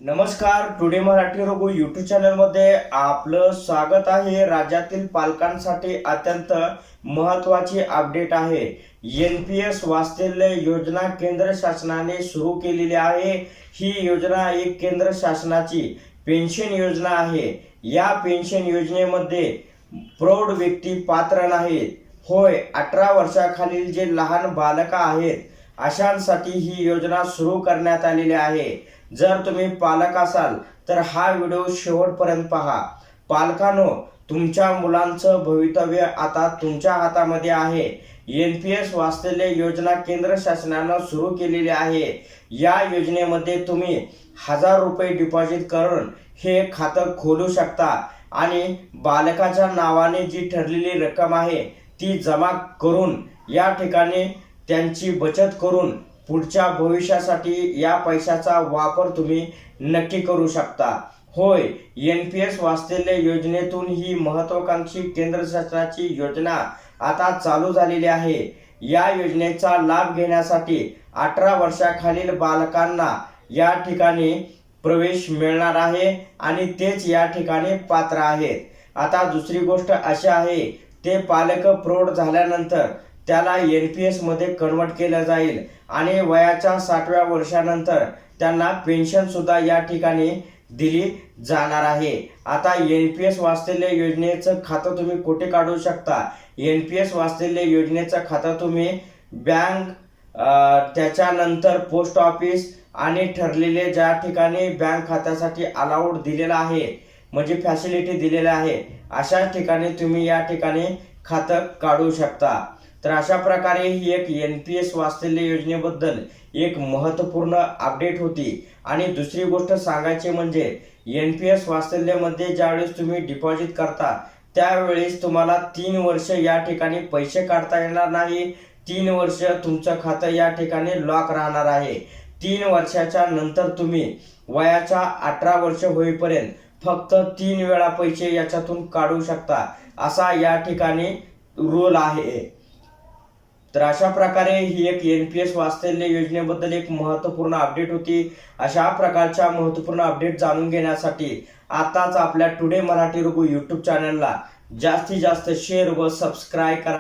नमस्कार. Today Marathi Raghu YouTube channel मध्ये आपलं स्वागत आहे. राज्यातील पालकांसाठी अत्यंत महत्त्वाची अपडेट आहे. NPS वात्सल्य योजना केंद्र शासनाने सुरू केलेली आहे. ही योजना एक केंद्र शासनाची पेन्शन योजना आहे. या पेन्शन योजनेमध्ये प्रौढ व्यक्ती पात्र नाहीत. होय, 18 वर्षाखालील जे लहान बालक आहेत अशांसाठी ही योजना सुरू करण्यात आलेली आहे. जर तुम्ही पालक असाल तर हा व्हिडिओ शेवटपर्यंत पहा. पालकांनो, तुमच्या मुलांचं भवितव्य आता तुमच्या हातामध्ये आहे. NPS वात्सल्य योजना केंद्र शासनानं सुरू केलेली आहे. या योजनेमध्ये तुम्ही 1000 रुपये डिपॉझिट करून हे खातं खोलू शकता आणि बालकाच्या नावाने जी ठरलेली रक्कम आहे ती जमा करून या ठिकाणी त्यांची बचत करून पुढच्या भविष्यासाठी या पैशाचा वापर तुम्ही नक्की करू शकता. होय, NPS वात्सल्य योजनेतून ही महत्त्वाकांक्षी केंद्र शासनाची योजना आता चालू झालेली आहे. या योजनेचा लाभ घेण्यासाठी 18 वर्षाखालील बालकांना या ठिकाणी प्रवेश मिळणार आहे आणि तेच या ठिकाणी पात्र आहेत. आता दुसरी गोष्ट अशी आहे, ते पालक प्रौढ झाल्यानंतर त्याला NPS मध्ये कन्वर्ट केलं जाईल आणि वयाच्या 60व्या वर्षानंतर त्यांना पेन्शन सुद्धा या ठिकाणी दिली जाणार आहे. आता NPS वात्सल्य योजनेचं खातं तुम्ही कुठे काढू शकता? NPS वात्सल्य योजनेचं खातं तुम्ही बँक, त्याच्यानंतर पोस्ट ऑफिस आणि ठरलेले ज्या ठिकाणी बँक खात्यासाठी अलाउड दिलेला आहे, म्हणजे फॅसिलिटी दिलेली आहे, अशा ठिकाणी तुम्ही या ठिकाणी खातं काढू शकता. तर अशा प्रकारे ही एक NPS वात्सल्य योजनेबद्दल एक महत्त्वपूर्ण अपडेट होती. आणि दुसरी गोष्ट सांगायची म्हणजे NPS वात्सल्यमध्ये ज्यावेळेस तुम्ही डिपॉझिट करता त्यावेळेस तुम्हाला 3 वर्ष या ठिकाणी पैसे काढता येणार नाही. 3 वर्ष तुमचं खातं या ठिकाणी लॉक राहणार आहे. 3 वर्षाच्या नंतर तुम्ही वयाच्या 18 वर्ष होईपर्यंत फक्त 3 वेळा पैसे याच्यातून काढू शकता, असा या ठिकाणी रूल आहे. तर अशा प्रकारे ही एक NPS वात्सल्य योजनेबद्दल एक महत्त्वपूर्ण अपडेट होती. अशा प्रकारच्या महत्त्वपूर्ण अपडेट जाणून घेण्यासाठी आताच आपल्या टुडे मराठी रघु यूट्यूब चॅनलला जास्तीत जास्त शेअर व सबस्क्राईब करा.